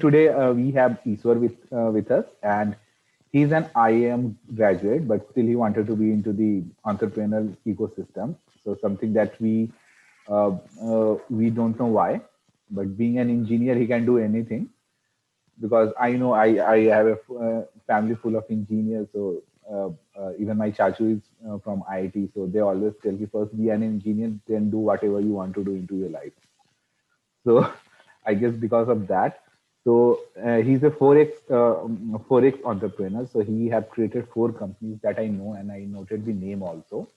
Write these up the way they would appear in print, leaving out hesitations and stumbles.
today we have Iswar with us, and he's an IIM graduate, but still he wanted to be into the entrepreneurial ecosystem. So something that we don't know why, but being an engineer, he can do anything. Because I know I have a family full of engineers. So even my chachu is from IIT, so they always tell me first be an engineer, then do whatever you want to do into your life. So I guess because of that, so he's a 4x entrepreneur. So he have created four companies that I know, and I noted the name also.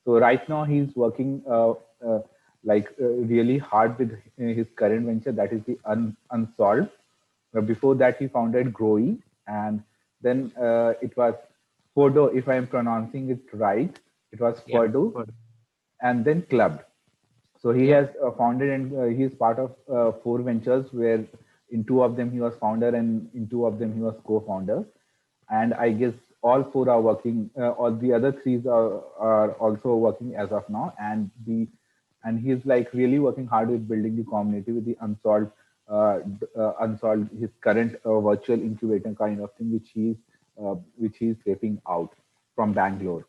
So right now he's working really hard with his current venture, that is the Unsolved. Before that, he founded Growy, and then it was Fodo, if I am pronouncing it right. It was Yeah, Fodo, good. and then Clubbed. So he Yeah. has founded, and he is part of four ventures where in two of them he was founder and in two of them he was co-founder. And I guess all four are working. All the other three are also working as of now. And he's like really working hard with building the community with the unsolved, his current virtual incubator kind of thing, which he's taping out from Bangalore.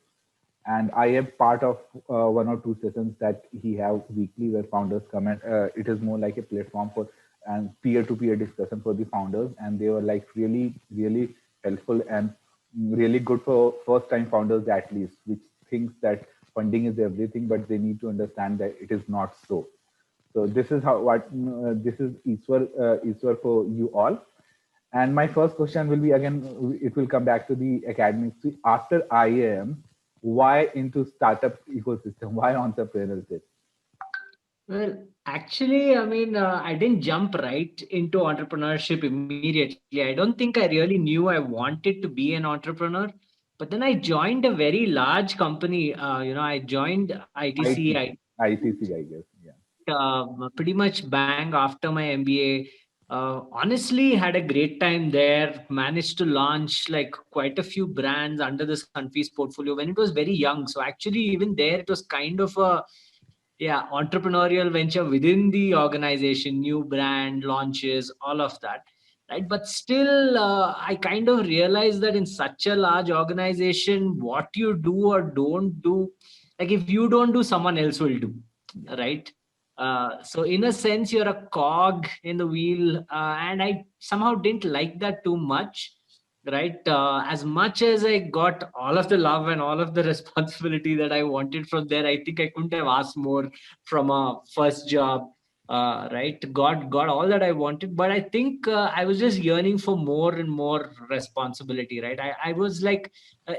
And I am part of one or two sessions that he have weekly where founders come, and it is more like a platform for and peer-to-peer discussion for the founders, and they were like really helpful and really good for first-time founders at least, which thinks that funding is everything, but they need to understand that it is not so. So this is this is Iswar for you all. And my first question will be again, it will come back to the academics. After IIM, why into startup ecosystem? Why entrepreneurship? Well, actually, I mean, I didn't jump right into entrepreneurship immediately. I don't think I really knew I wanted to be an entrepreneur. But then I joined a very large company. I joined ITC. IT, I ICC, I guess. Yeah. pretty much bang after my MBA. Honestly, had a great time there. Managed to launch like quite a few brands under the Sunfeast portfolio when it was very young. So actually, even there, it was kind of a entrepreneurial venture within the organization, new brand launches, all of that, right? But still, I kind of realized that in such a large organization, what you do or don't do, like if you don't do, someone else will do, Yeah. right? So in a sense, you're a cog in the wheel, and I somehow didn't like that too much, right? As much as I got all of the love and all of the responsibility that I wanted from there, I think I couldn't have asked more from a first job. Right, got all that I wanted, but I think I was just yearning for more and more responsibility. Right, I was like,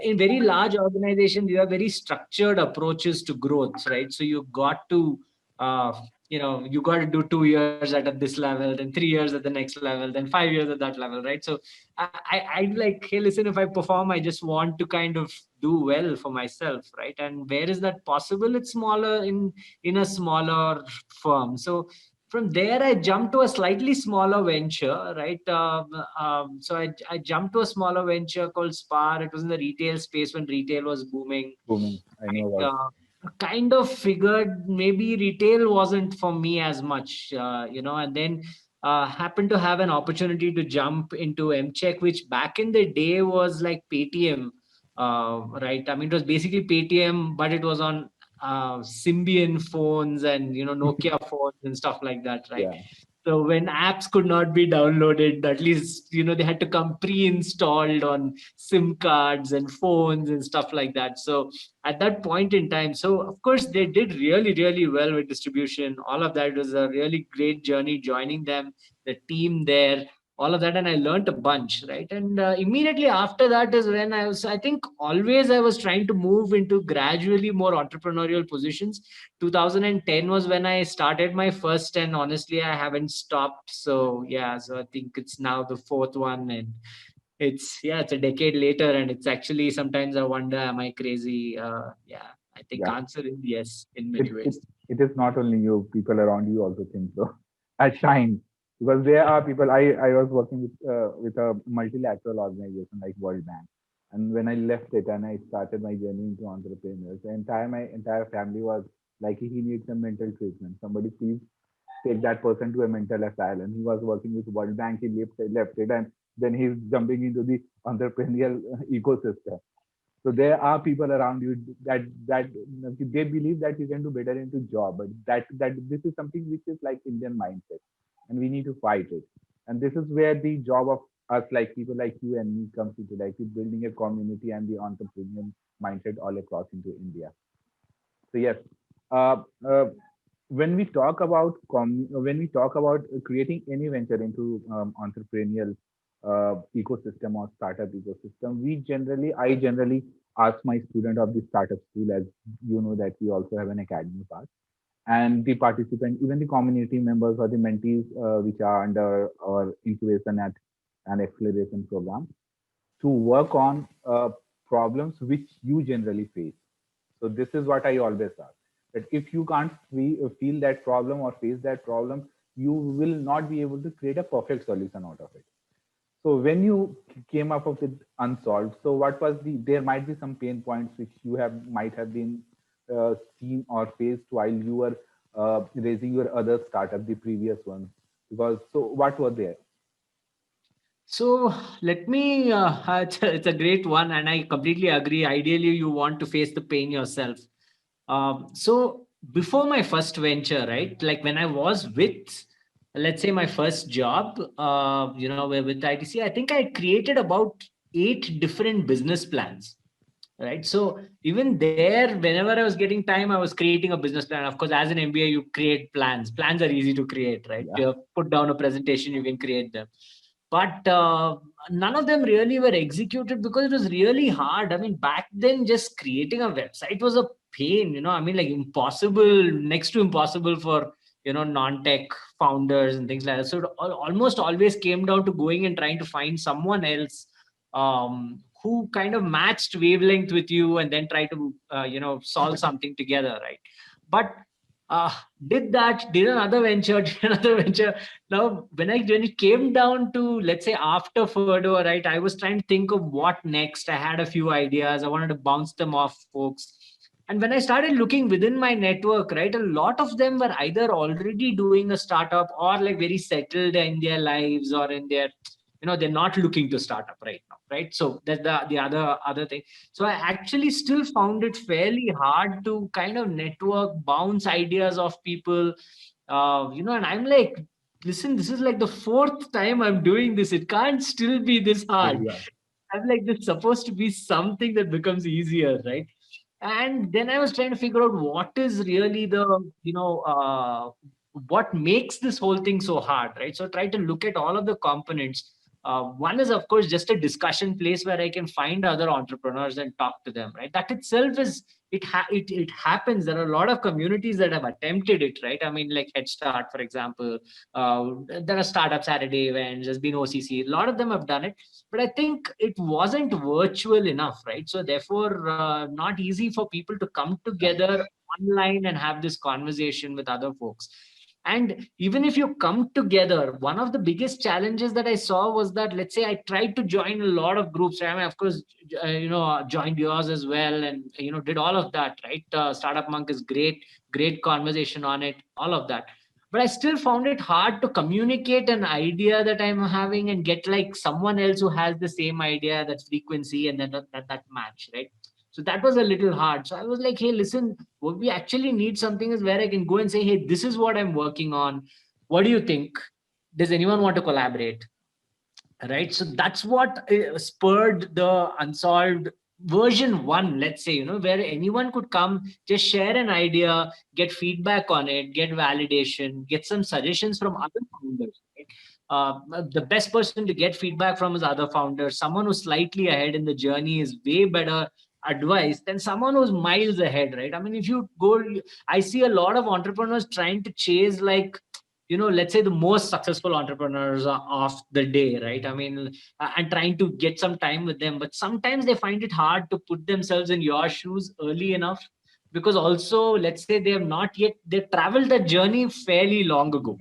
in very large organizations, you have very structured approaches to growth. Right, so you got to uh, you got to do 2 years at this level, then 3 years at the next level, then 5 years at that level, right? So I like, hey, listen, if I perform, I just want to kind of do well for myself, right? And where is that possible? It's smaller in a smaller firm. So from there, I jumped to a slightly smaller venture, right? So I jumped to a smaller venture called Spar. It was in the retail space when retail was booming. Booming. I know Right? about. Kind of figured maybe retail wasn't for me as much, and then happened to have an opportunity to jump into Mcheck, which back in the day was like Paytm, right? I mean, it was basically Paytm, but it was on Symbian phones and Nokia phones and stuff like that, right? Yeah. So when apps could not be downloaded, at least they had to come pre-installed on SIM cards and phones and stuff like that. So at that point in time, so of course they did really, really well with distribution. All of that was a really great journey joining them, the team there, all of that, and I learned a bunch, right? And immediately after that is when I think always I was trying to move into gradually more entrepreneurial positions. 2010 was when I started my first, and honestly, I haven't stopped. So yeah, so I think it's now the fourth one, and it's a decade later, and it's actually sometimes I wonder, am I crazy? Yeah, I think Yeah. answer is yes in It many it ways. it is not only you. People around you also think so. At times, because there are people. I was working with a multilateral organization like World Bank, and when I left it and I started my journey into entrepreneurs, my entire family was like, he needs some mental treatment. Somebody please take that person to a mental asylum. He was working with World Bank, he left it, and then he's jumping into the entrepreneurial ecosystem. So there are people around you that they believe that you can do better into job, but that this is something which is like Indian mindset, and we need to fight it. And this is where the job of us, like people like you and me, comes into, like building a community and the entrepreneurial mindset all across into India. So yes, uh, uh, when we talk about when we talk about creating any venture into entrepreneurial ecosystem or startup ecosystem, I generally ask my student of the startup school, as you know that we also have an academy part, and the participant, even the community members or the mentees which are under our incubation at an acceleration program, to work on problems which you generally face. So this is what I always ask. That if you can't feel that problem or face that problem, you will not be able to create a perfect solution out of it. So when you came up with Unsolved, so what was there might be some pain points which you might have been seen or faced while you were raising your other startup, the previous one. Because so what were there? So let me, it's a great one, and I completely agree. Ideally, you want to face the pain yourself. So before my first venture, right, like when I was with, let's say, my first job, with ITC, I think I created about 8 different business plans. Right. So even there, whenever I was getting time, I was creating a business plan. Of course, as an MBA, you create plans. Plans are easy to create, right? Yeah. You put down a presentation, you can create them. But none of them really were executed because it was really hard. I mean, back then, just creating a website was a pain. I mean, like impossible, next to impossible for non-tech founders and things like that. So it almost always came down to going and trying to find someone else who kind of matched wavelength with you, and then try to solve something together, right? But uh, did another venture, did another venture. Now when it came down to, let's say, after Furdo, right, I was trying to think of what next. I had a few ideas, I wanted to bounce them off folks. And when I started looking within my network, right, a lot of them were either already doing a startup or like very settled in their lives, or in their, they're not looking to start up right now, right? So that's the other thing. So I actually still found it fairly hard to kind of network, bounce ideas of people, and I'm like, listen, this is like the fourth time I'm doing this, it can't still be this hard. Yeah. I'm like, this supposed to be something that becomes easier, right? And then I was trying to figure out what is really the, what makes this whole thing so hard, right? So try to look at all of the components. One is, of course, just a discussion place where I can find other entrepreneurs and talk to them, right? That itself is, it happens. There are a lot of communities that have attempted it, right? I mean, like Head Start, for example. There are Startup Saturday events, there's been OCC, a lot of them have done it. But I think it wasn't virtual enough, right? So therefore, not easy for people to come together online and have this conversation with other folks. And even if you come together, one of the biggest challenges that I saw was that, let's say, I tried to join a lot of groups. I mean, of course, joined yours as well, and did all of that, right? Startup Monk is great, great conversation on it, all of that. But I still found it hard to communicate an idea that I'm having and get like someone else who has the same idea, that frequency, and then that match, right? So that was a little hard. So I was like, hey, listen, what we actually need something is where I can go and say, hey, this is what I'm working on. What do you think? Does anyone want to collaborate? Right. So that's what spurred the Unsolved version 1, let's say, where anyone could come, just share an idea, get feedback on it, get validation, get some suggestions from other founders, right? The best person to get feedback from is other founders. Someone who's slightly ahead in the journey is way better advice than someone who's miles ahead, right? I mean, if you go, I see a lot of entrepreneurs trying to chase, like, let's say, the most successful entrepreneurs of the day, right? I mean, and trying to get some time with them, but sometimes they find it hard to put themselves in your shoes early enough, because also, let's say, they have not yet, they traveled that journey fairly long ago,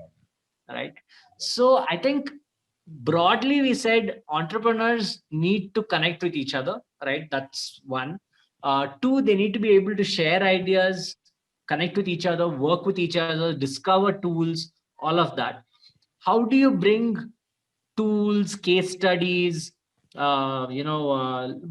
right? So I think broadly we said entrepreneurs need to connect with each other, right? That's one. Two, they need to be able to share ideas, connect with each other, work with each other, discover tools, all of that. How do you bring tools, case studies,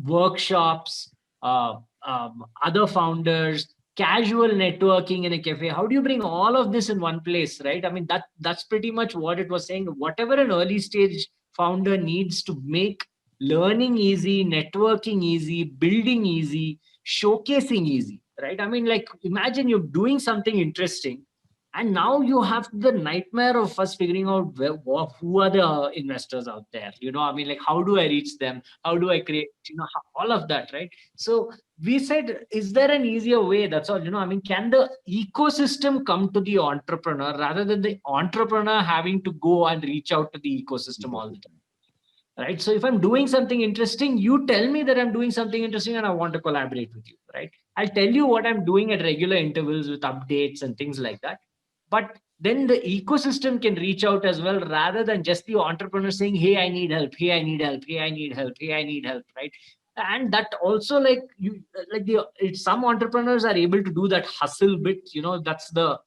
workshops, other founders, casual networking in a cafe? How do you bring all of this in one place, right? I mean, that's pretty much what it was saying. Whatever an early stage founder needs to make learning easy, networking easy, building easy, showcasing easy, right? I mean, like, imagine you're doing something interesting, and now you have the nightmare of us figuring out who are the investors out there. I mean, like, how do I reach them? How do I create, all of that, right? So we said, is there an easier way? That's all. I mean, can the ecosystem come to the entrepreneur rather than the entrepreneur having to go and reach out to the ecosystem all the time? Right. So if I'm doing something interesting, you tell me that I'm doing something interesting and I want to collaborate with you. Right. I'll tell you what I'm doing at regular intervals with updates and things like that. But then the ecosystem can reach out as well, rather than just the entrepreneur saying, hey, I need help. Hey, I need help. Hey, I need help. Hey, I need help. Right. And that also, like, some entrepreneurs are able to do that hustle bit. That's the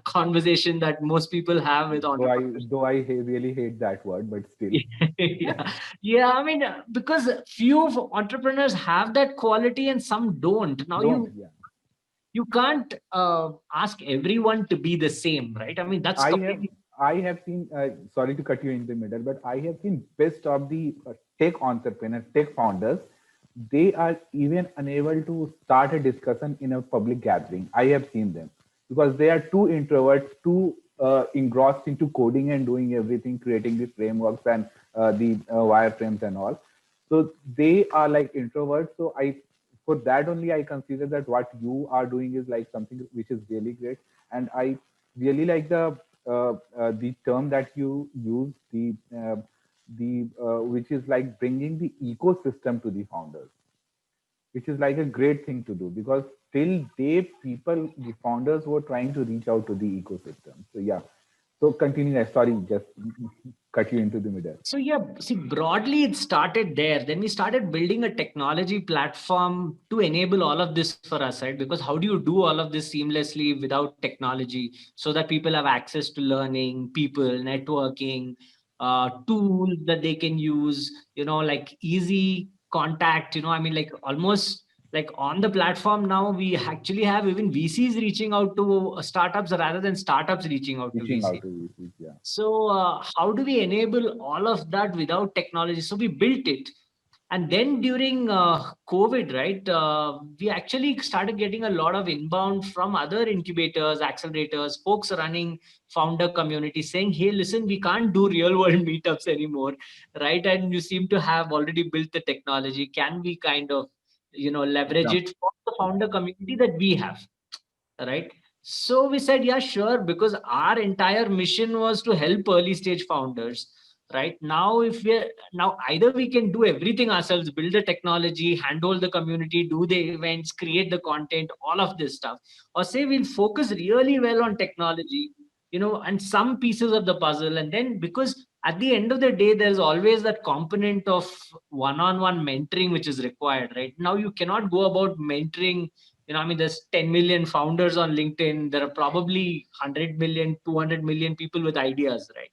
conversation that most people have with entrepreneurs. Really hate that word, but still. Yeah. I mean, because few of entrepreneurs have that quality and some don't. Now you can't ask everyone to be the same, right? I mean, that's completely. I have seen, sorry to cut you in the middle, but I have seen best of the tech entrepreneurs, tech founders. They are even unable to start a discussion in a public gathering. I have seen them because they are too introverts, too engrossed into coding and doing everything, creating the frameworks and the wireframes and all. So they are like introverts. So for that only, I consider that what you are doing is like something which is really great. And I really like the term that you use, which is like bringing the ecosystem to the founders, which is like a great thing to do, because till they the founders were trying to reach out to the ecosystem. So yeah, so continue. Sorry, just cut you into the middle. So yeah, see, broadly it started there. Then we started building a technology platform to enable all of this for us, right? Because how do you do all of this seamlessly without technology, so that people have access to learning, people, networking, tools that they can use, like easy contact, I mean, like, almost like on the platform now, we actually have even VCs reaching out to startups rather than startups reaching out to VCs. Yeah. So how do we enable all of that without technology? So we built it. And then during COVID, right, we actually started getting a lot of inbound from other incubators, accelerators, folks running founder community saying, hey, listen, we can't do real world meetups anymore, right? And you seem to have already built the technology. Can we kind of, leverage it for the founder community that we have, right? So we said, yeah, sure, because our entire mission was to help early stage founders. Right now, if we're now, either we can do everything ourselves, build the technology, handle the community, do the events, create the content, all of this stuff, or say we'll focus really well on technology, and some pieces of the puzzle. And then, because at the end of the day, there's always that component of one-on-one mentoring which is required. Right now, you cannot go about mentoring. I mean, there's 10 million founders on LinkedIn. There are probably 100 million, 200 million people with ideas, right?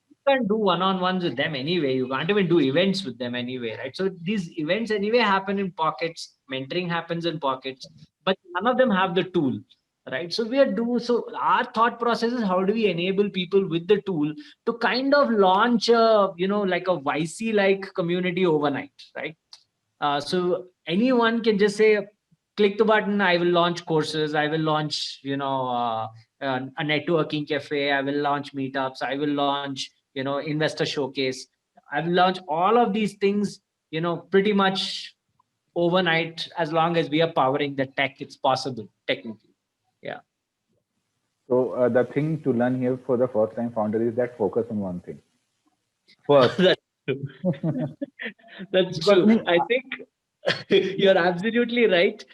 You can't do one-on-ones with them anyway. You can't even do events with them anyway, right? So these events anyway happen in pockets. Mentoring happens in pockets, but none of them have the tool, right? So our thought process is, how do we enable people with the tool to kind of launch like a YC-like community overnight, right? So anyone can just say, click the button, I will launch courses, I will launch, a networking cafe, I will launch meetups, I will launch, investor showcase. I will launch all of these things, pretty much overnight. As long as we are powering the tech, it's possible technically. Yeah. So the thing to learn here for the first time founder is that focus on one thing first. That's true. That's true. I think you're absolutely right.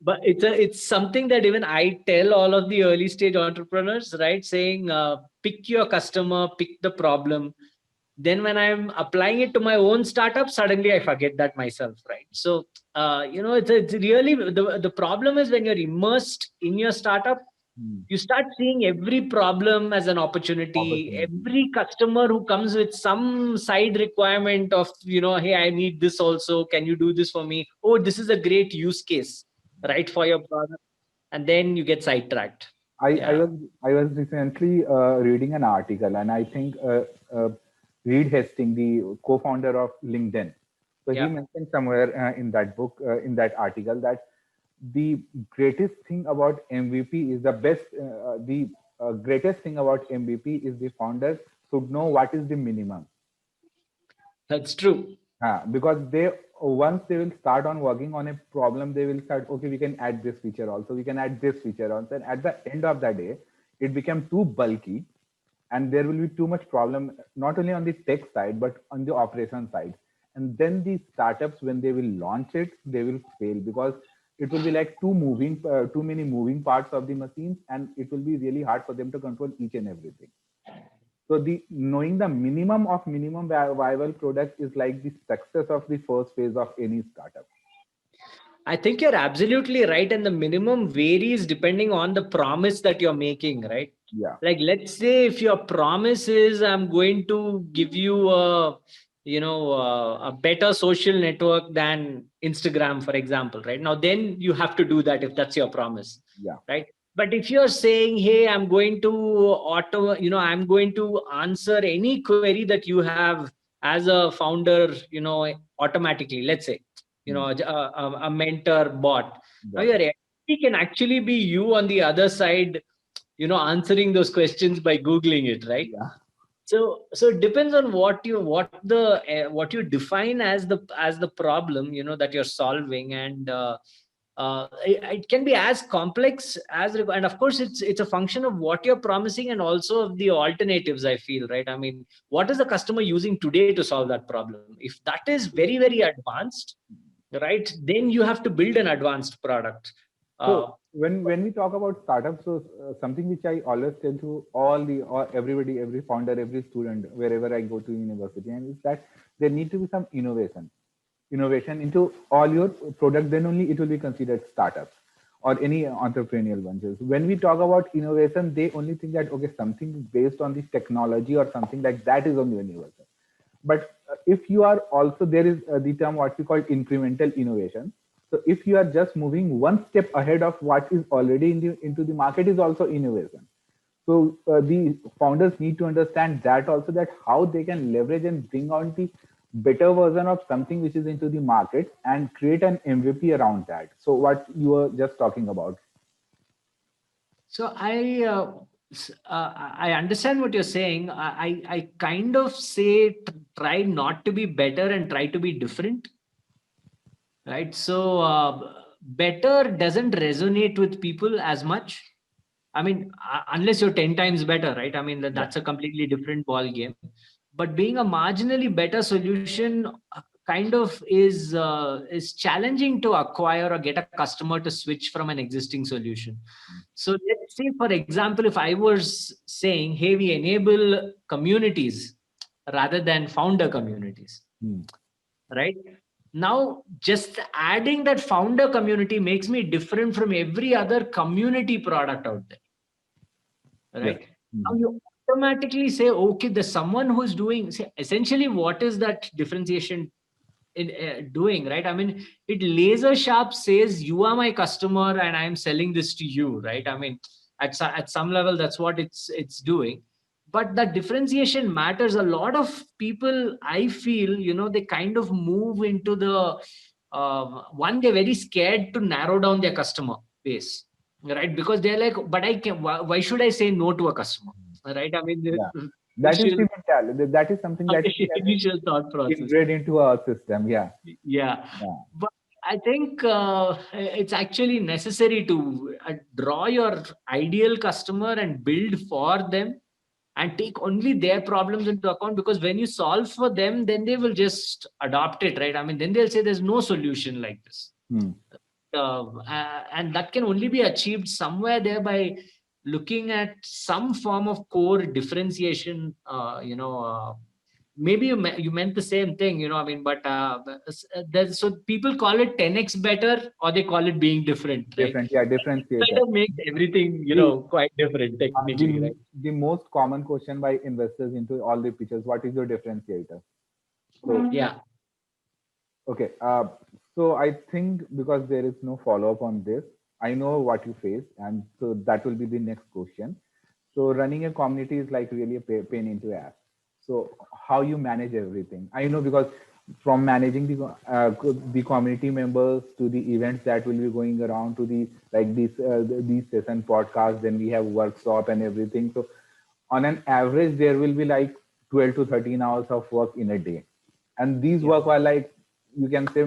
But it's something that even I tell all of the early stage entrepreneurs, right? Saying, pick your customer, pick the problem. Then when I'm applying it to my own startup, suddenly I forget that myself, right? So, it's really, the problem is when you're immersed in your startup, You start seeing every problem as an opportunity. Every customer who comes with some side requirement of, hey, I need this also. Can you do this for me? Oh, this is a great use case, right, for your product. And then you get sidetracked. I was recently reading an article, and I think Reed Hastings, the co-founder of LinkedIn, so he mentioned somewhere in that book, in that article, that the greatest thing about MVP is the greatest thing about MVP is the founder should know what is the minimum. That's true. Because once they will start on working on a problem, they will start, okay, we can add this feature also, we can add this feature also. And at the end of the day, it became too bulky and there will be too much problem, not only on the tech side, but on the operation side. And then the startups, when they will launch it, they will fail because it will be like too many moving parts of the machines, and it will be really hard for them to control each and everything. So knowing the minimum of minimum viable product is like the success of the first phase of any startup. I think you're absolutely right. And the minimum varies depending on the promise that you're making, right? Yeah. Like, let's say if your promise is, I'm going to give you a better social network than Instagram, for example, right? Now, then you have to do that if that's your promise. Yeah. Right. But if you're saying, hey, I'm going to I'm going to answer any query that you have as a founder, automatically, let's say, a mentor bot. Now your MVP can actually be you on the other side, answering those questions by Googling it, right? Yeah. So it depends on what you define as the problem, that you're solving, and it can be as complex as, and of course it's a function of what you're promising and also of the alternatives, I feel, right? I mean, what is the customer using today to solve that problem? If that is very, very advanced, right, then you have to build an advanced product. So when we talk about startups, so something which I always tell to everybody, every founder, every student, wherever I go to university, and is that there need to be some innovation into all your product. Then only it will be considered startups or any entrepreneurial ventures. When we talk about innovation, they only think that, okay, something based on the technology or something like that is only universal. But if you are also, there is the term what we call incremental innovation. So if you are just moving one step ahead of what is already into the market is also innovation. So the founders need to understand that also, that how they can leverage and bring on the better version of something which is into the market and create an MVP around that. So what you were just talking about. So I understand what you're saying. I kind of say try not to be better and try to be different. Right. So better doesn't resonate with people as much. I mean, unless you're 10 times better, right? I mean, that's a completely different ball game. But being a marginally better solution kind of is challenging to acquire or get a customer to switch from an existing solution. So let's say, for example, if I was saying, hey, we enable communities rather than founder communities, right? Now, just adding that founder community makes me different from every other community product out there, right? Now you automatically say, okay, there's someone who's doing, essentially, what is that differentiation in doing, right? I mean, it laser sharp says, you are my customer and I'm selling this to you, right? I mean, at some level, that's what it's doing. But that differentiation matters. A lot of people, I feel, they kind of move into the they're very scared to narrow down their customer base, right? Because they're like, but why should I say no to a customer, right? I mean, that is the mentality. That is something that initial thought process ingrained into our system. Yeah. But I think it's actually necessary to draw your ideal customer and build for them and take only their problems into account, because when you solve for them, then they will just adopt it, right? I mean, then they'll say there's no solution like this. And that can only be achieved somewhere there by looking at some form of core differentiation, maybe you meant the same thing, I mean, but so people call it 10x better, or they call it being different, right? Different, yeah, Kind differentiator. of makes everything, The quite different technically, right? the most common question by investors into all the pitches: what is your differentiator? So Yeah. okay, so I think because there is no follow up on this, I know what you face, and so that will be the next question. So running a community is like really a pain into ass. So how you manage everything? I know because from managing the community members to the events that will be going around to the like these session podcasts, then we have workshop and everything. So on an average, there will be like 12 to 13 hours of work in a day, and these Yeah. work are like you can say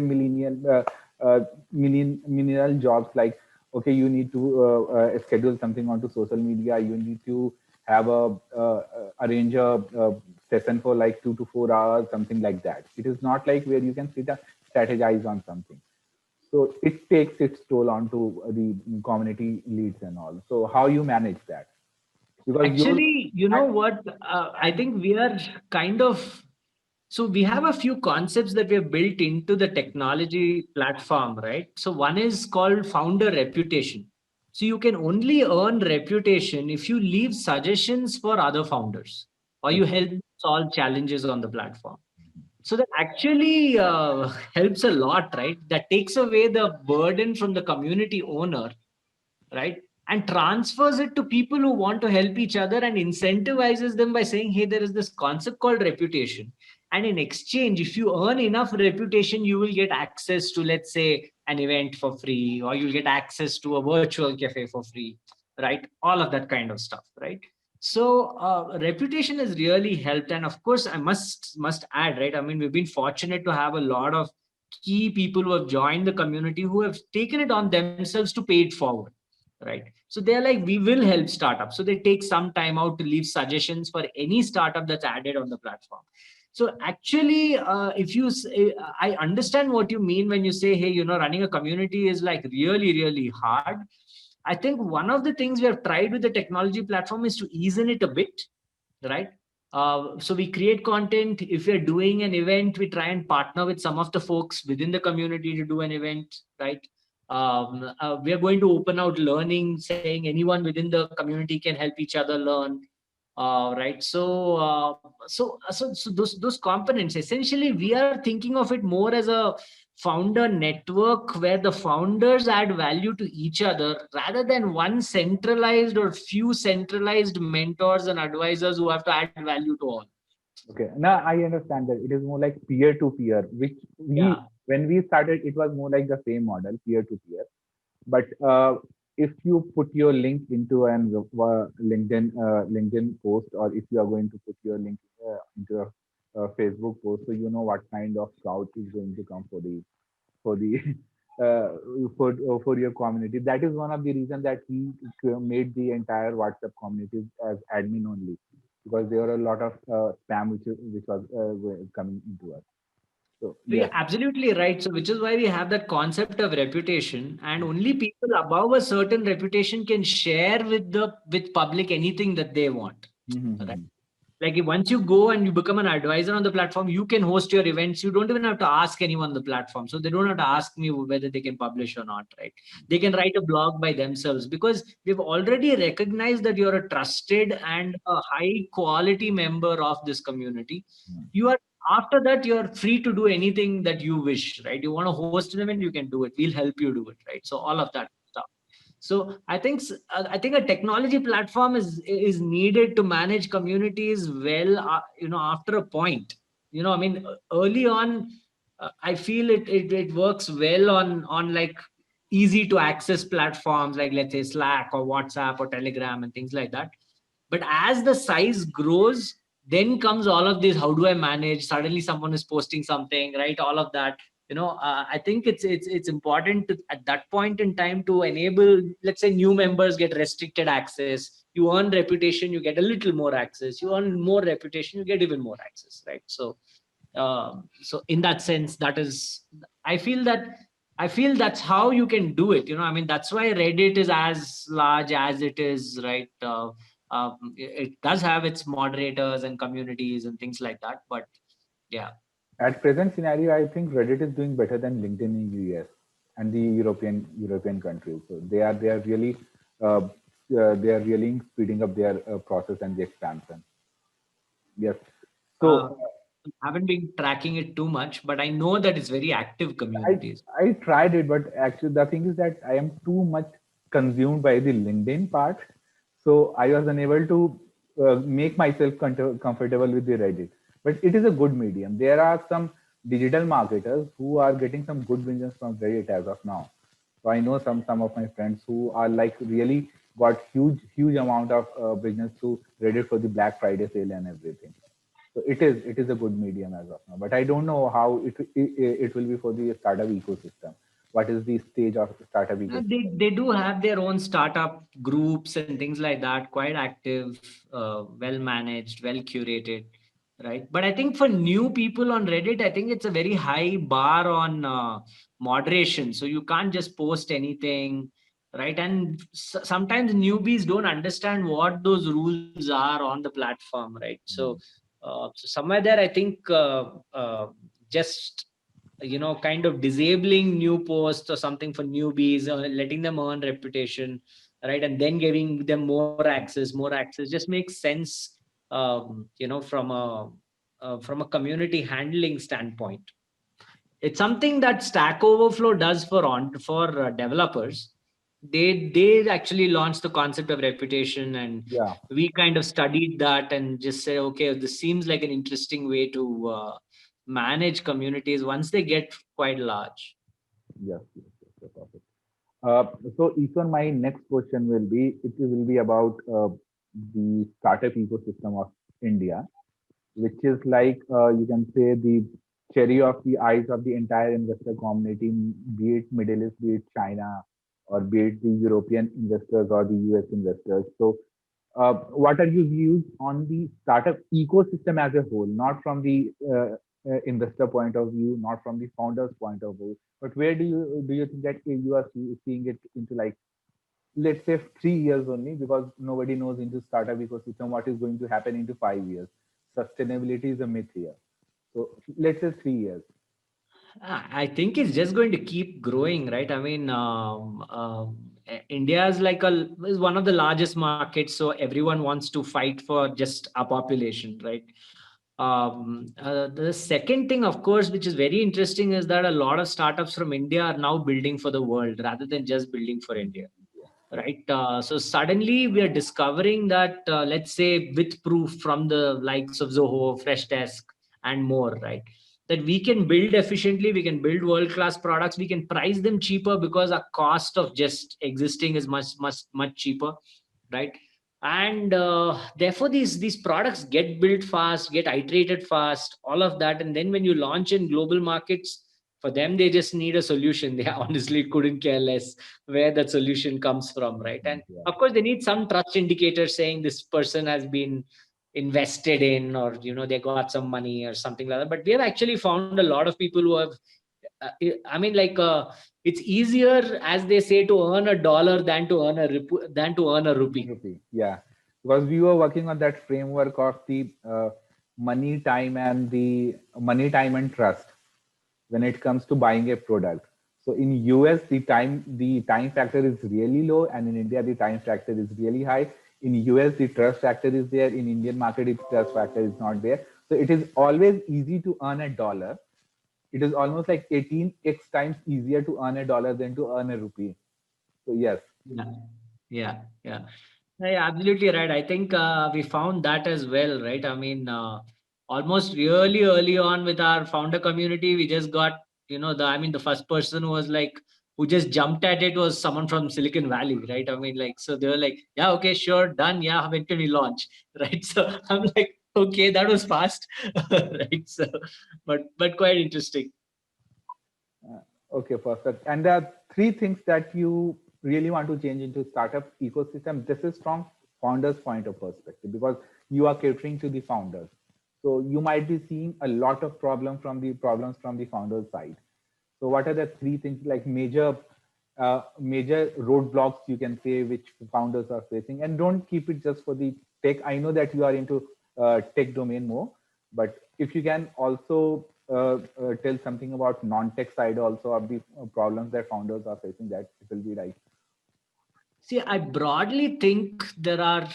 menial jobs, like okay, you need to schedule something onto social media, you need to have arrange a session for like 2 to 4 hours, something like that. It is not like where you can sit and strategize on something. So it takes its toll onto the community leads and all. So how you manage that? Because you're Actually, you know what? I think we are kind of, so we have a few concepts that we have built into the technology platform, right? So one is called founder reputation. So you can only earn reputation if you leave suggestions for other founders, or you help solve challenges on the platform. So that actually helps a lot, right? That takes away the burden from the community owner, right? And transfers it to people who want to help each other, and incentivizes them by saying, hey, there is this concept called reputation. And in exchange, if you earn enough reputation, you will get access to, let's say, an event for free, or you'll get access to a virtual cafe for free, right? All of that kind of stuff, right? So reputation has really helped. And of course, I must add, right? I mean, we've been fortunate to have a lot of key people who have joined the community, who have taken it on themselves to pay it forward, right? So they're like, we will help startups, so they take some time out to leave suggestions for any startup that's added on the platform. So actually, if you I understand what you mean when you say, hey, running a community is like really, really hard. I think one of the things we have tried with the technology platform is to easen it a bit, right? So we create content. If we're doing an event, we try and partner with some of the folks within the community to do an event, right? We are going to open out learning, saying anyone within the community can help each other learn, right? So those components, essentially we are thinking of it more as a founder network, where the founders add value to each other, rather than one centralized or few centralized mentors and advisors who have to add value to all. okay. Now I understand that it is more like peer to peer, which we Yeah. when we started, it was more like the same model, peer to peer. But if you put your link into an LinkedIn post, or if you are going to put your link into a Facebook post, so you know what kind of crowd is going to come for the uh, for your community. That is one of the reasons that we made the entire WhatsApp community as admin only, because there were a lot of spam which was coming into us. So So you're yes. absolutely right. So which is why we have that concept of reputation, and only people above a certain reputation can share with public anything that they want. Right? Mhm. Like once you go and you become an advisor on the platform, you can host your events. You don't even have to ask anyone on the platform. So they don't have to ask me whether they can publish or not, right? They can write a blog by themselves, because we've already recognized that you're a trusted and a high quality member of this community. Mhm. You are, after that, you're free to do anything that you wish, right? You want to host an event, you can do it. We'll help you do it, right? So all of that stuff. So I think a technology platform is needed to manage communities well. After a point, I mean, early on, I feel it works well on like easy to access platforms like, let's say, Slack or WhatsApp or Telegram and things like that. But as the size grows, then comes all of this. How do I manage? Suddenly, someone is posting something, right? All of that. I think it's important to, at that point in time, to enable, let's say, new members get restricted access. You earn reputation, you get a little more access. You earn more reputation, you get even more access, right? So in that sense, that is, I feel that I feel that's how you can do it. I mean, that's why Reddit is as large as it is, right? It does have its moderators and communities and things like that, but yeah. At present scenario, I think Reddit is doing better than LinkedIn in US and the European countries. So they are really they are really speeding up their process and the expansion. Yes. Uh, So haven't been tracking it too much, but I know that it's very active I communities. I tried it, but actually the thing is that I am too much consumed by the LinkedIn part, so I was unable to make myself comfortable with the Reddit. But it is a good medium. There are some digital marketers who are getting some good business from Reddit as of now. So I know some of my friends who are like really got huge amount of business through Reddit for the Black Friday sale and everything. So it is a good medium as of now, but I don't know how it will be for the startup ecosystem. What is the stage of startup ecosystem? They do have their own startup groups and things like that, quite active, well managed, well curated, right? But I think for new people on Reddit, I think it's a very high bar on moderation. So you can't just post anything, right? And sometimes newbies don't understand what those rules are on the platform, right? So, Mm. so somewhere there, I think just kind of disabling new posts or something for newbies, or letting them earn reputation, right, and then giving them more access just makes sense, from a community handling standpoint. It's something that Stack Overflow does for developers. They actually launched the concept of reputation, and Yeah, we kind of studied that and just said, okay, this seems like an interesting way to manage communities once they get quite large. yes, perfect. So Ethan, my next question will be about the startup ecosystem of India, which is like you can say the cherry of the eyes of the entire investor community, be it Middle East, be it China, or be it the European investors or the US investors. So, what are your views on the startup ecosystem as a whole, not from the investor point of view, not from the founder's point of view, but where do you think that you are seeing it into, like, let's say 3 years only, because nobody knows into startup ecosystem what is going to happen into 5 years. Sustainability is a myth here. So let's say 3 years. I think it's just going to keep growing, right? I mean, India is is one of the largest markets, so everyone wants to fight for just a population, right? The second thing, of course, which is very interesting, is that a lot of startups from India are now building for the world rather than just building for India, Yeah, right? So suddenly we are discovering that, let's say, with proof from the likes of Zoho, Freshdesk, and more, right? That we can build efficiently, we can build world class products, we can price them cheaper because our cost of just existing is much cheaper, right? And therefore these products get built fast, get iterated fast, all of that, and then when you launch in global markets, for them they just need a solution. They honestly couldn't care less where that solution comes from, right? And yeah, of course they need some trust indicator saying this person has been invested in, or they got some money or something like that. But we have actually found a lot of people who have I mean, it's easier, as they say, to earn a dollar than to earn a rupee. rupee. Yeah, because we were working on that framework of the money, time, and trust when it comes to buying a product. So in US, the time factor is really low, and in India, the time factor is really high. In US, the trust factor is there. In Indian market, the trust factor is not there. So it is always easy to earn a dollar. It is almost like 18x times easier to earn a dollar than to earn a rupee. So yes, Yeah, yeah, yeah. Yeah, absolutely right. I think we found that as well, right? I mean, almost really early on with our founder community, we just got, the first person who was like, who just jumped at it was someone from Silicon Valley, right? I mean, so they were like, yeah, okay, sure, done. Yeah, when can we launch? Right. So I'm like, okay, that was fast. Right. So, but quite interesting. uh, okay, perfect. And there are three things that you really want to change into startup ecosystem. This is from founders' point of perspective, because you are catering to the founders. So you might be seeing a lot of problems from the founders side. So what are the three things, like major major roadblocks, you can say, which founders are facing, and don't keep it just for the tech. I know that you are into tech domain more, but if you can also tell something about non-tech side also of the problems that founders are facing, that it will be right. See, I broadly think there are.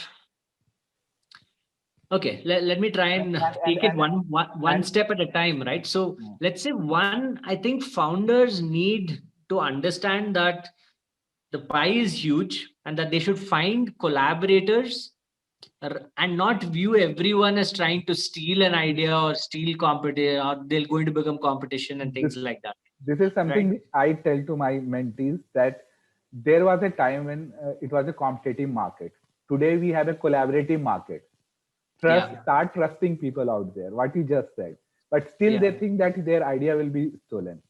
Okay, let me try and take it one And step at a time, right? So yeah. let's say one, I think founders need to understand that the pie is huge and that they should find collaborators and not view everyone as trying to steal an idea or steal competition, or they're going to become competition and this things like that, this is something right? which I tell to my mentees, that there was a time when it was a competitive market. Today we have a collaborative market. Yeah, Start trusting people out there, what you just said, but still they yeah. think that their idea will be stolen.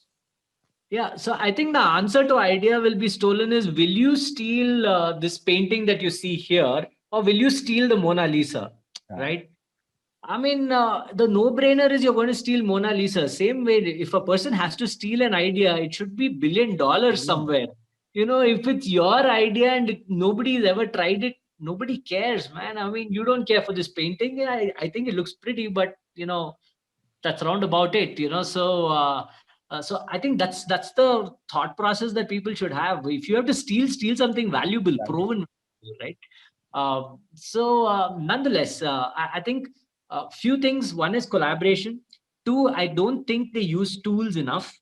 Yeah, so I think the answer to idea will be stolen is, will you steal this painting that you see here, or will you steal the Mona Lisa, Yeah. right? I mean, the no-brainer is you're going to steal Mona Lisa. Same way, if a person has to steal an idea, it should be $1 billion Yeah. somewhere. You know, if it's your idea and nobody's ever tried it, nobody cares, man. I mean, you don't care for this painting. Yeah, I think it looks pretty, but that's round about it. So I think that's the thought process that people should have. If you have to steal something valuable, Yeah. proven, right? Nonetheless, I think a few things. One is collaboration. Two, I don't think they use tools enough,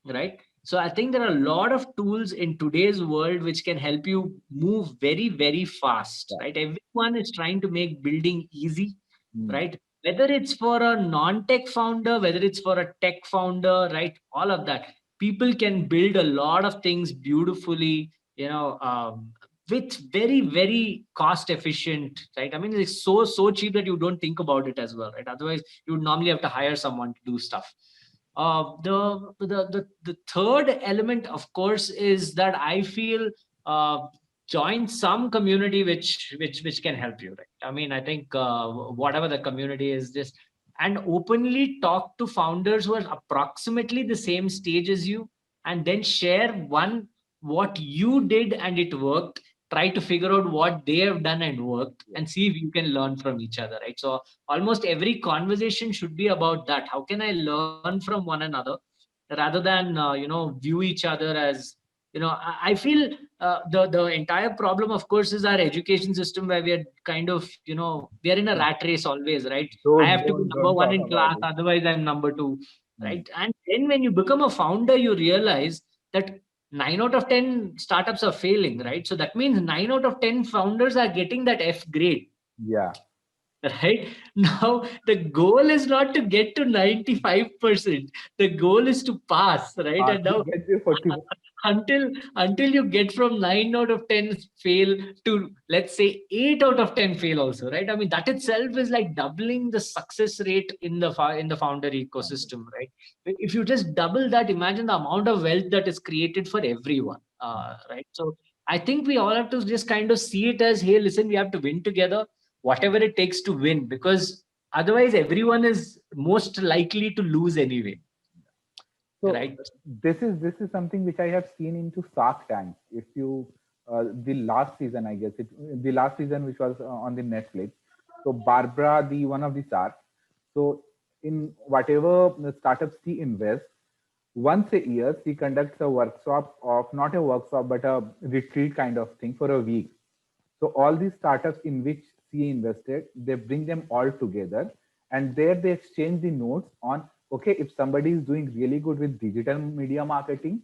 right? So I think there are a lot of tools in today's world which can help you move very, very fast, Yeah. right? Everyone is trying to make building easy, Hmm. right? Whether it's for a non-tech founder, whether it's for a tech founder, right? All of that. People can build a lot of things beautifully, with very, very cost efficient, right? I mean, it's so cheap that you don't think about it as well, right? Otherwise you would normally have to hire someone to do stuff. The third element, of course, is that I feel, uh, join some community which can help you, right? I mean, I think whatever the community is, just and openly talk to founders who are approximately the same stage as you, and then share one, what you did and it worked. Try to figure out what they have done and worked, and see if you can learn from each other, right? So almost every conversation should be about that. How can I learn from one another, rather than view each other as, I feel the entire problem, of course, is our education system, where we are kind of, we are in a rat race always, right? I Don't have to be don't number don't one talk in about class, it. otherwise I'm number two, Hmm. right? And then when you become a founder, you realize that 9 out of 10 startups are failing, right? So that means 9 out of 10 founders are getting that F grade. Yeah. Right now, the goal is not to get to 95%. The goal is to pass, right? And now, Get the 40. until you get from 9 out of 10 fail to, let's say, 8 out of 10 fail also, right? I mean, that itself is like doubling the success rate in the founder ecosystem, right? If you just double that, imagine the amount of wealth that is created for everyone, right? So I think we all have to just kind of see it as, hey, listen, we have to win together, whatever it takes to win, because otherwise everyone is most likely to lose anyway, So right? this is something which I have seen into Shark Tank. If you the last season, I guess the last season which was on the Netflix. So Barbara, the one of the sharks. So in whatever the startups she invests, once a year she conducts a workshop, of not a workshop but a retreat kind of thing for a week. So all these startups in which CA invested, they bring them all together, and there they exchange the notes on, okay, if somebody is doing really good with digital media marketing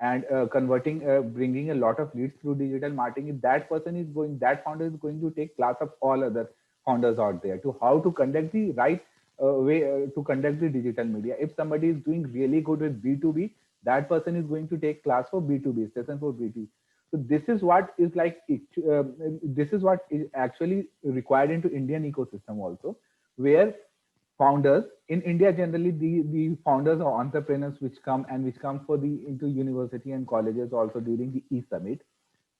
and converting, bringing a lot of leads through digital marketing, if that founder is going to take class of all other founders out there to how to conduct the right way to conduct the digital media. If somebody is doing really good with B2B, that person is going to take class for B2B, session for B2B. So this is what is like this is what is actually required into Indian ecosystem also, where founders in India generally, the founders or entrepreneurs which come for the into university and colleges also during the e-summit,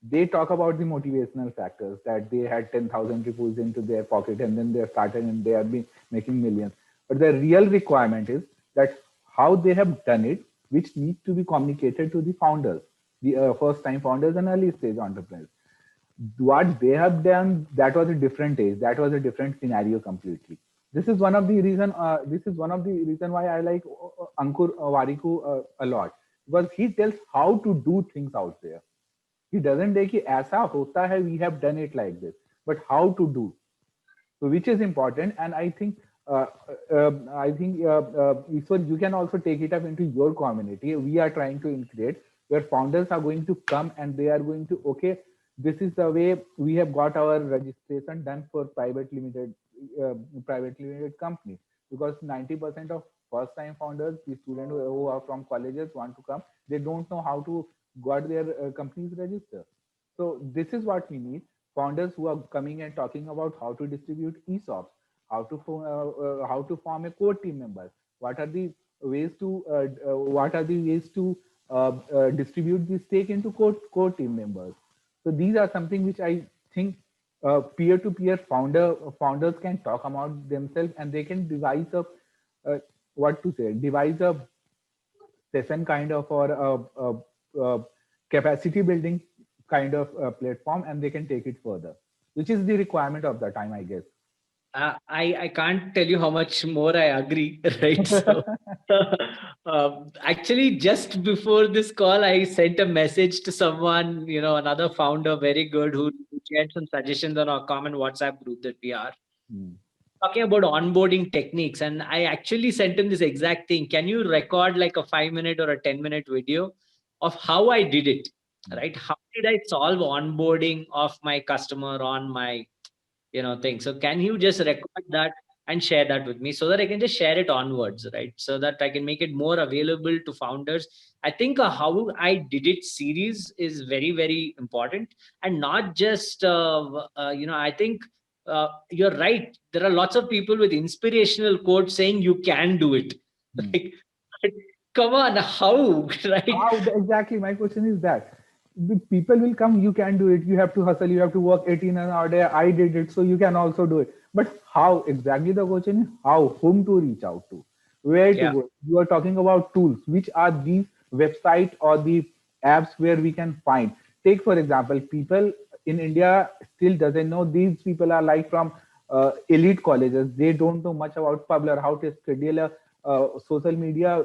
they talk about the motivational factors, that they had 10,000 rupees into their pocket and then they started and they have been making millions. But the real requirement is that how they have done it, which needs to be communicated to the founders. the first time founders and early stage entrepreneurs. What they have done, that was a different age, that was a different scenario completely. This is one of the reason why I like Ankur Wariku a lot, because he tells how to do things out there. He doesn't say कि ऐसा होता है, we have done it like this, but how to do. So which is important. And I think Ishwar, you can also take it up into your community. We are trying to integrate where founders are going to come and they are going to, okay, this is the way we have got our registration done for private limited company, because 90% of first time founders, the students who are from colleges want to come, they don't know how to got their companies registered. So this is what we need: founders who are coming and talking about how to distribute ESOPs, how to form a core team member, what are the ways to distribute the stake into core team members. So these are something which I think peer-to-peer founders can talk about themselves, and they can devise a session kind of, or a capacity building kind of platform, and they can take it further, which is the requirement of the time, I guess. I can't tell you how much more I agree, right? So, actually, just before this call, I sent a message to someone, another founder, very good, who shared some suggestions on our common WhatsApp group that we are talking about onboarding techniques. And I actually sent him this exact thing. Can you record like a 5-minute or a 10-minute video of how I did it, right? How did I solve onboarding of my customer on my thing? So can you just record that and share that with me so that I can just share it onwards, right? So that I can make it more available to founders. I think how I did it series is very, very important, and not just I think you're right. There are lots of people with inspirational quotes saying you can do it. Like, come on, how? Right? How exactly? My question is that the people will come, you can do it, you have to hustle, you have to work 18 hours a day, I did it, so you can also do it. But how exactly? The question is how, whom to reach out to, where to go. You are talking about tools. Which are these websites or the apps where we can find? Take for example, people in India still doesn't know, these people are like from elite colleges, they don't know much about Publer, how to schedule a social media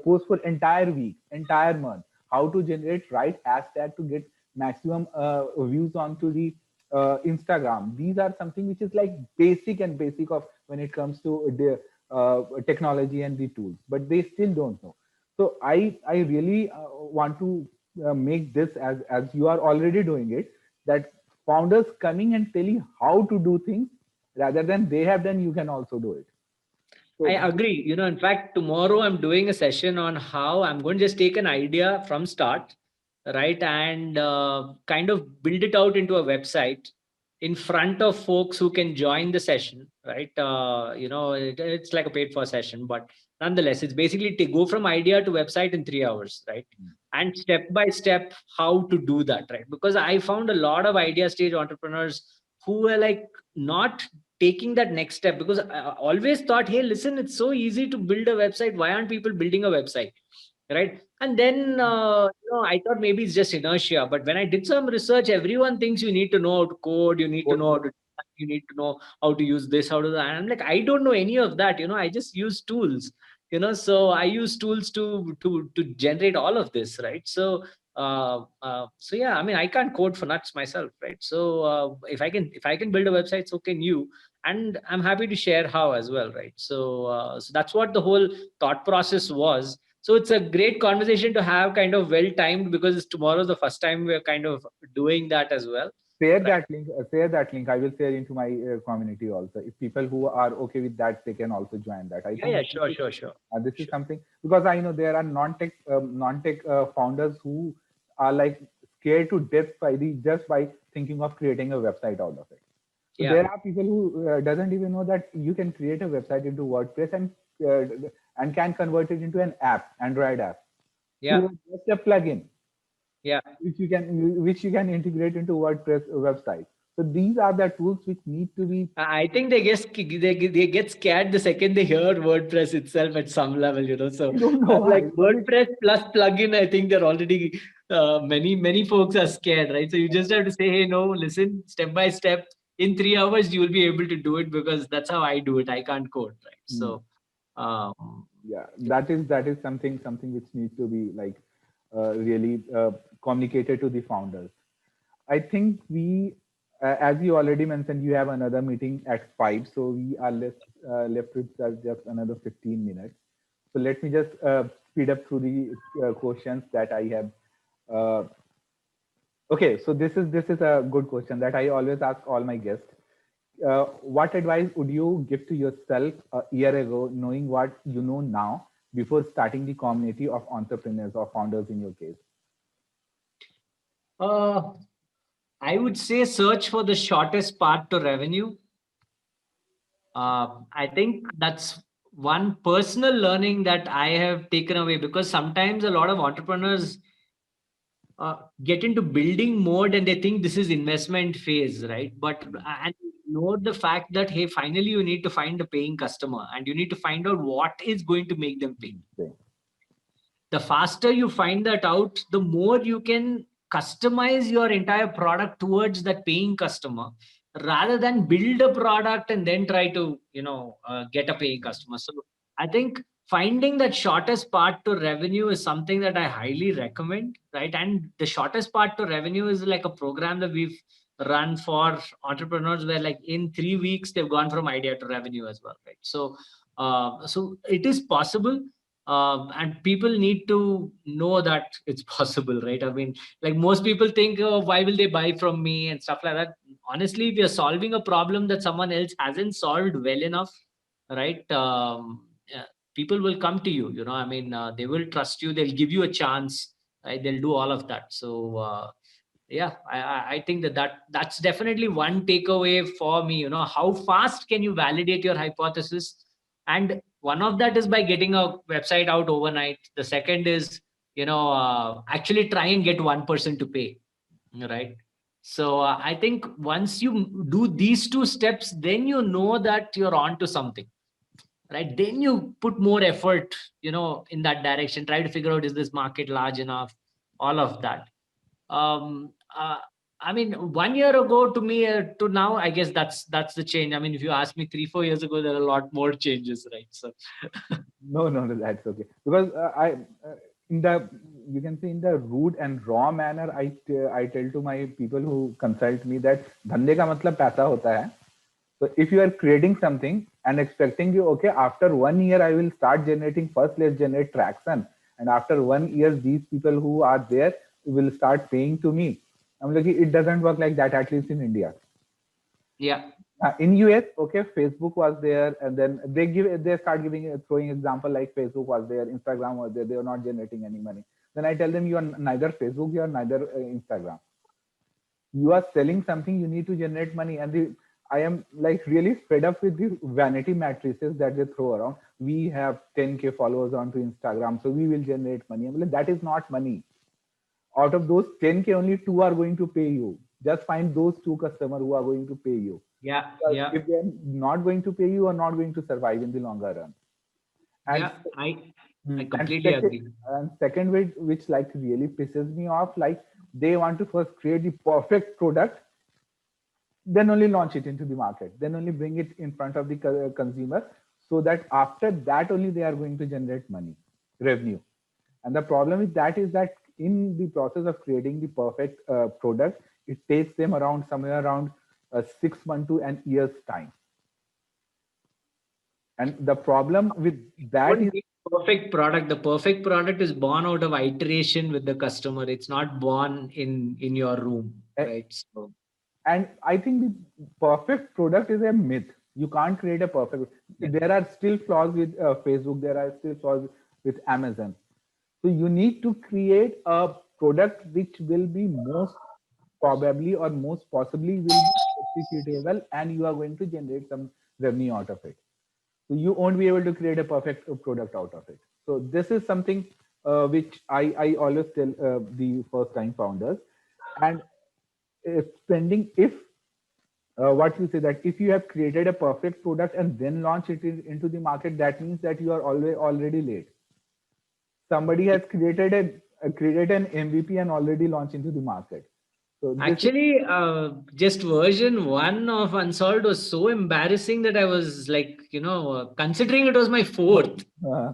post for entire week, entire month, how to generate right hashtag to get maximum views onto the Instagram. These are something which is like basic of when it comes to the technology and the tools, but they still don't know. So I really want to make this, as you are already doing it, that founders coming and telling how to do things rather than they have done, you can also do it. So, I agree. In fact, tomorrow I'm doing a session on how I'm going to just take an idea from start, right, and kind of build it out into a website in front of folks who can join the session, right? It's like a paid for session, but nonetheless, it's basically to go from idea to website in 3 hours, right? And step by step, how to do that, right? Because I found a lot of idea stage entrepreneurs who were like not taking that next step, because I always thought, hey, listen, it's so easy to build a website. Why aren't people building a website? Right. And then, I thought maybe it's just inertia. But when I did some research, everyone thinks you need to know how to code, you need to know how to, you need to know how to use this, how to that. And I'm like, I don't know any of that. I just use tools, so I use tools to generate all of this. Right. So yeah, I mean, I can't code for nuts myself, right? So if I can build a website, so can you. And I'm happy to share how as well, right? So that's what the whole thought process was. So it's a great conversation to have, kind of well timed, because tomorrow's the first time we're kind of doing that as well. Share that link. Share that link. I will share into my community also. If people who are okay with that, they can also join that. I think sure. This is something, because I know there are non-tech founders who are like scared to death just by thinking of creating a website out of it. So there are people who doesn't even know that you can create a website into WordPress and can convert it into an app, Android app. Yeah. Just a plugin. Yeah. Which you can integrate into WordPress website. So these are the tools which need to be. I think they get scared the second they hear WordPress itself at some level, So like WordPress plus plugin, I think they're already many folks are scared, right? So you just have to say, hey, no, listen, step by step. In 3 hours, you will be able to do it, because that's how I do it. I can't code, right? So, yeah, that is something which needs to be like really communicated to the founders. I think as you already mentioned, you have another meeting at 5, so we are left with just another 15 minutes. So let me just speed up through the questions that I have. Uh, okay, so this is a good question that I always ask all my guests. What advice would you give to yourself a year ago, knowing what you know now, before starting the community of entrepreneurs or founders in your case? uh, I would say search for the shortest path to revenue. I think that's one personal learning that I have taken away, because sometimes a lot of entrepreneurs get into building mode and they think this is investment phase, right? But and ignore the fact that, hey, finally you need to find a paying customer and you need to find out what is going to make them pay. Okay. The faster you find that out, the more you can customize your entire product towards that paying customer, rather than build a product and then try to get a paying customer. So I think finding that shortest path to revenue is something that I highly recommend, right? And the shortest path to revenue is like a program that we've run for entrepreneurs, where like in 3 weeks they've gone from idea to revenue as well, right? So it is possible. And people need to know that it's possible, right? I mean, like most people think, oh, why will they buy from me and stuff like that. Honestly, if you're solving a problem that someone else hasn't solved well enough, right? Yeah, people will come to you. I mean, they will trust you. They'll give you a chance, right? They'll do all of that. So yeah, I think that's definitely one takeaway for me. How fast can you validate your hypothesis? And one of that is by getting a website out overnight. The second is actually try and get one person to pay, right? So I think once you do these two steps, then you know that you're on to something, right? Then you put more effort in that direction, try to figure out, is this market large enough, all of that. um uh, I mean, 1 year ago to me, to now, I guess that's the change. I mean, if you ask me 3-4 years ago, there are a lot more changes, right? So No, that's okay. Because in the, you can say in the rude and raw manner, I tell to my people who consult me that धंधे का मतलब पैसा होता है. So if you are creating something and expecting you, okay, after 1 year I will start generating, first let's generate traction, and after 1 year these people who are there will start paying to me. I'm like, it doesn't work like that, at least in India. yeah. In US, okay, Facebook was there, and then they start giving throwing example like Facebook was there, Instagram was there. They were not generating any money. Then I tell them, you are neither Facebook, you are neither Instagram. You are selling something, you need to generate money. And I am like really fed up with the vanity matrices that they throw around. We have 10K followers onto Instagram, so we will generate money. I'm like, that is not money. Out of those 10K, only two are going to pay you. Just find those two customers who are going to pay you. Yeah. Because Yeah. if they're not going to pay you, are not going to survive in the longer run. And Yeah. I and completely second, agree. which like really pisses me off, like they want to first create the perfect product, then only launch it into the market, then only bring it in front of the consumer, so that after that only they are going to generate money, revenue. And the problem with that is that in the process of creating the perfect product, it takes them around somewhere around 6 months to an year's time. And the problem with that is Perfect product. The perfect product is born out of iteration with the customer. It's not born in your room, right? So and I think the perfect product is a myth. You can't create a perfect. yeah. There are still flaws with Facebook. There are still flaws with Amazon. So you need to create a product which will be most probably or most possibly will be executable, and you are going to generate some revenue out of it. So you won't be able to create a perfect product out of it. So this is something which I always tell the first time founders. And spending, if what you say, that if you have created a perfect product and then launch it into the market, that means that you are already late. Somebody has created create an MVP and already launch into the market. So this Actually, just version 1 of Unsolved was so embarrassing that I was like, considering it was my fourth, uh,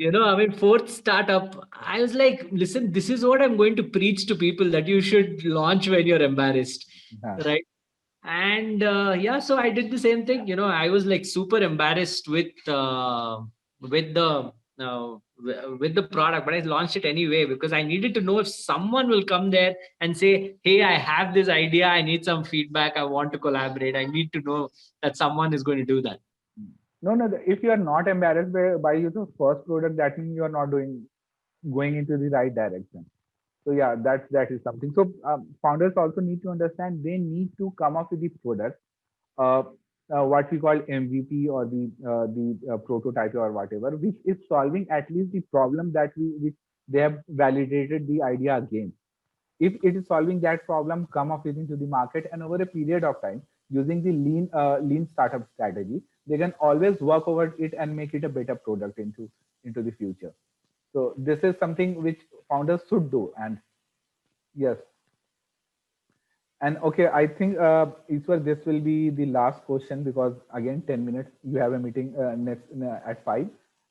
I mean, fourth startup, I was like, listen, this is what I'm going to preach to people, that you should launch when you're embarrassed, uh, right? And yeah, so I did the same thing. I was like super embarrassed with the with the product, but I launched it anyway because I needed to know if someone will come there and say, hey, I have this idea, I need some feedback, I want to collaborate. I need to know that someone is going to do that. no, no. If you are not embarrassed by your first product, that means you are not going into the right direction. So yeah, that is something. So founders also need to understand they need to come up with the product, uh, what we call MVP or the prototype or whatever, which is solving at least the problem that which they have validated the idea against. If it is solving that problem, come up with into the market, and over a period of time, using the lean startup strategy, they can always work over it and make it a better product into the future. So this is something which founders should do. And yes, and okay, I think Iswar, this will be the last question because again, 10 minutes. You have a meeting next at 5,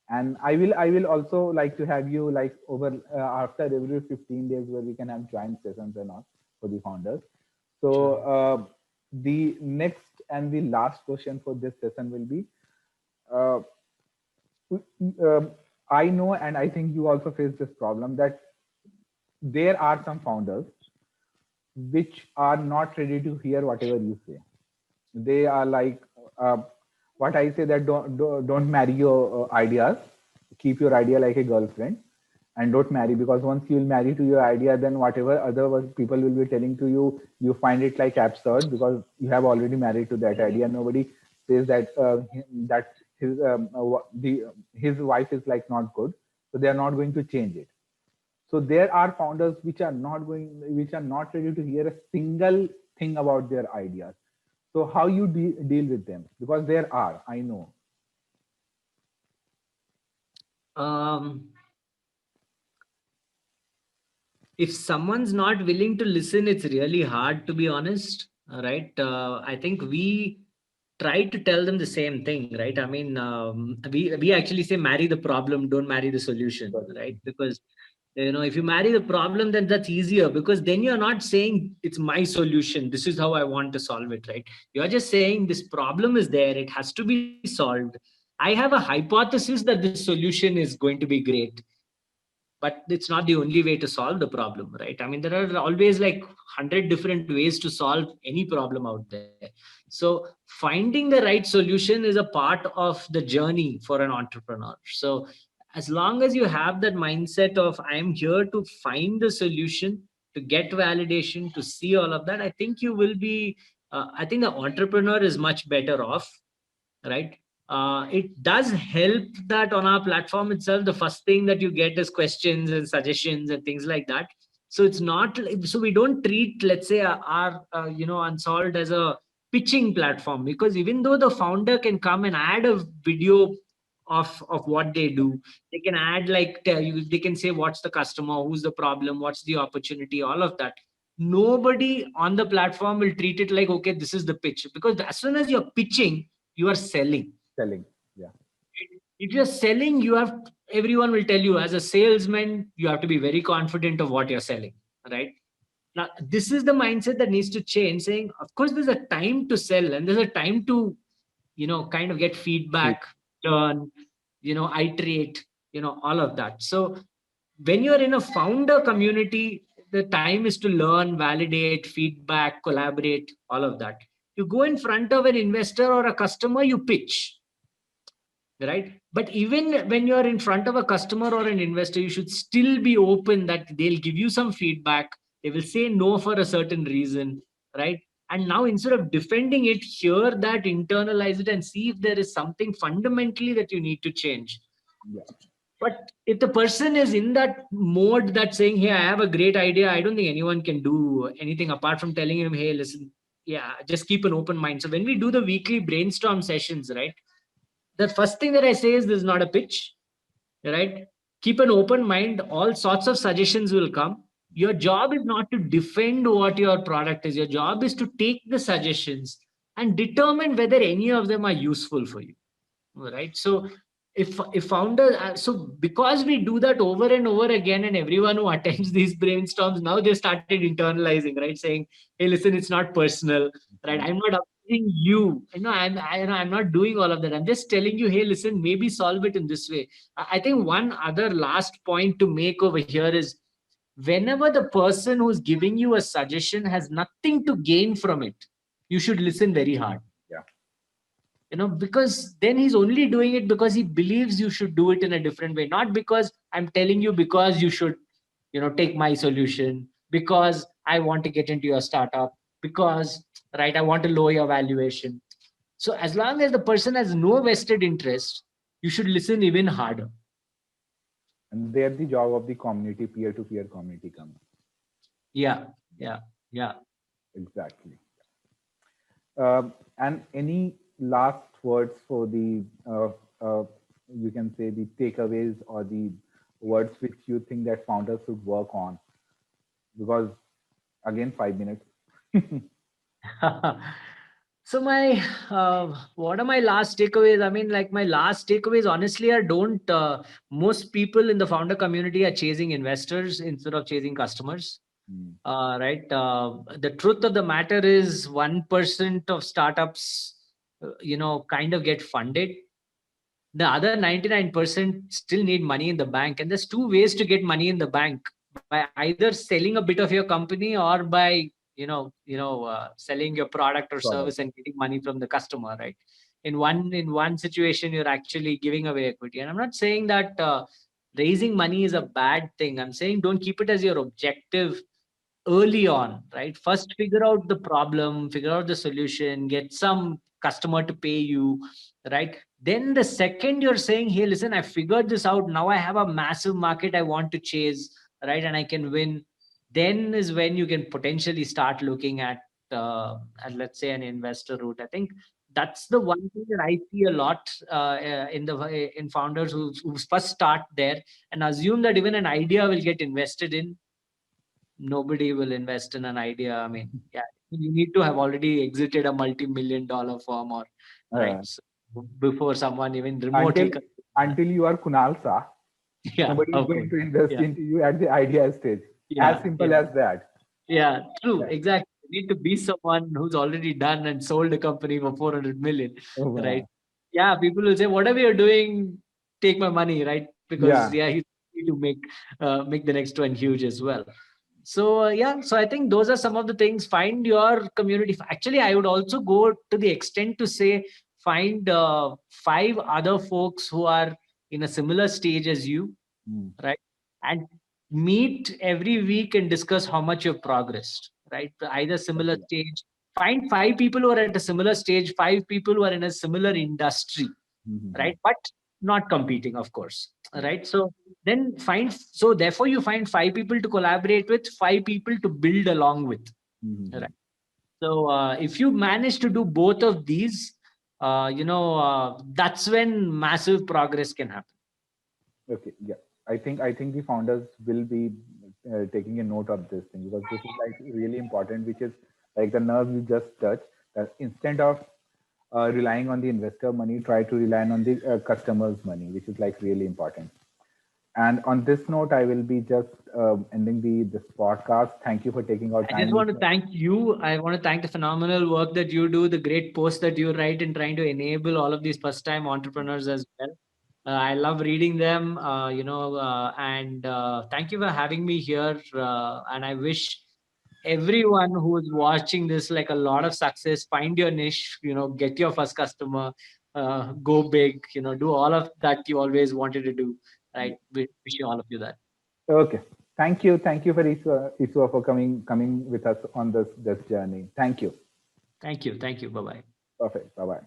and I will also like to have you like over after every 15 days where we can have joint sessions and all for the founders. So Sure. the next and the last question for this session will be. Uh, I know, and I think you also face this problem that there are some founders which are not ready to hear whatever you say. They are like uh, what I say that don't marry your ideas. Keep your idea like a girlfriend, and don't marry, because once you will marry to your idea, then whatever other people will be telling to you, you find it like absurd because you have already married to that idea. Nobody says that that his wife is like not good, so they are not going to change it. So there are founders which are not ready to hear a single thing about their ideas. So how you deal with them? Because there are, I know. Um, if someone's not willing to listen, it's really hard, to be honest. Right? I think we try to tell them the same thing, right? I mean, we actually say marry the problem, don't marry the solution, right? Because if you marry the problem, then that's easier, because then you're not saying it's my solution, this is how I want to solve it, right? You're just saying this problem is there, it has to be solved. I have a hypothesis that this solution is going to be great, but it's not the only way to solve the problem, right? I mean, there are always like 100 different ways to solve any problem out there. So finding the right solution is a part of the journey for an entrepreneur. So as long as you have that mindset of I'm here to find the solution, to get validation, to see all of that, I think you will be I think the entrepreneur is much better off, right? It does help that on our platform itself, the first thing that you get is questions and suggestions and things like that. So it's not so we don't treat, let's say, our Unsolved as a pitching platform, because even though the founder can come and add a video of what they do, they can add like tell you, they can say what's the customer, who's the problem, what's the opportunity, all of that. Nobody on the platform will treat it like, okay, this is the pitch, because as soon as you're pitching, you are selling. Selling. Yeah. If you're selling, you have, everyone will tell you as a salesman, you have to be very confident of what you're selling, right? Now this is the mindset that needs to change, saying of course there's a time to sell and there's a time to kind of get feedback, learn, iterate, all of that. So when you're in a founder community, the time is to learn, validate, feedback, collaborate, all of that. You go in front of an investor or a customer, you pitch, right? But even when you're in front of a customer or an investor, you should still be open that they'll give you some feedback, they will say no for a certain reason, right? And now instead of defending it, hear that, internalize it, and see if there is something fundamentally that you need to change. Yeah. But if the person is in that mode that saying, hey, I have a great idea, I don't think anyone can do anything apart from telling him, hey, listen, yeah, just keep an open mind. So when we do the weekly brainstorm sessions, right, the first thing that I say is this is not a pitch, right? keep an open mind. All sorts of suggestions will come. Your job is not to defend what your product is. Your job is to take the suggestions and determine whether any of them are useful for you. Right. So if founders, so because we do that over and over again, and everyone who attends these brainstorms, now they started internalizing, right? Saying, hey, listen, it's not personal, right? I'm not accusing you. I'm not doing all of that. I'm just telling you, hey, listen, maybe solve it in this way. I think one other last point to make over here is, whenever the person who's giving you a suggestion has nothing to gain from it, you should listen very hard. Yeah. Because then he's only doing it because he believes you should do it in a different way, not because I'm telling you because you should, take my solution, because I want to get into your startup, because, right, I want to lower your valuation. So as long as the person has no vested interest, you should listen even harder. And there the job of the community, peer-to-peer community comes. Yeah. Exactly. And any last words for the, you can say, the takeaways or the words which you think that founders should work on? Because again, 5 minutes. So what are my last takeaways? I mean, like, my last takeaways, honestly, are don't, most people in the founder community are chasing investors instead of chasing customers. Right. The truth of the matter is 1% of startups, kind of get funded. The other 99% still need money in the bank. And there's two ways to get money in the bank: by either selling a bit of your company, or by, selling your product or service and getting money from the customer, right? In one situation, you're actually giving away equity. And I'm not saying that raising money is a bad thing. I'm saying don't keep it as your objective early on, right? First, figure out the problem, figure out the solution, get some customer to pay you, right? Then the second you're saying, hey, listen, I figured this out, now I have a massive market I want to chase, right, and I can win, then is when you can potentially start looking at, let's say, an investor route. I think that's the one thing that I see a lot in founders who first start there and assume that even an idea will get invested in. Nobody will invest in an idea. I mean, yeah, you need to have already exited a multi-million-dollar firm, or right, so before someone even remotely until you are Kunal Shah, nobody is going to invest into you at the idea stage. As simple as that. Yeah, true. Exactly. You need to be someone who's already done and sold a company for 400 million, right? Yeah, people will say, whatever you're doing, take my money, right? Because you need to make the next one huge as well. So so I think those are some of the things. Find your community. Actually, I would also go to the extent to say, find 5 other folks who are in a similar stage as you, right? And meet every week and discuss how much you've progressed, right? Either similar stage. Find 5 people who are at a similar stage, 5 people who are in a similar industry, right? But not competing, of course, right? So then therefore you find 5 people to collaborate with, 5 people to build along with, right? So if you manage to do both of these, that's when massive progress can happen. Okay, yeah. I think the founders will be taking a note of this thing, because this is like really important, which is like the nerve you just touched. That instead of relying on the investor money, try to rely on the customer's money, which is like really important. And on this note, I will be just ending this podcast. Thank you for taking our time. I just want to thank you. I want to thank the phenomenal work that you do, the great posts that you write in trying to enable all of these first-time entrepreneurs as well. I love reading them, and thank you for having me here. And I wish everyone who is watching this like a lot of success. Find your niche, get your first customer, go big, do all of that you always wanted to do, right? We wish you all of you that. Okay. Thank you for Iswa for coming with us on this journey. Thank you. Thank you. Bye-bye. Perfect. Bye-bye.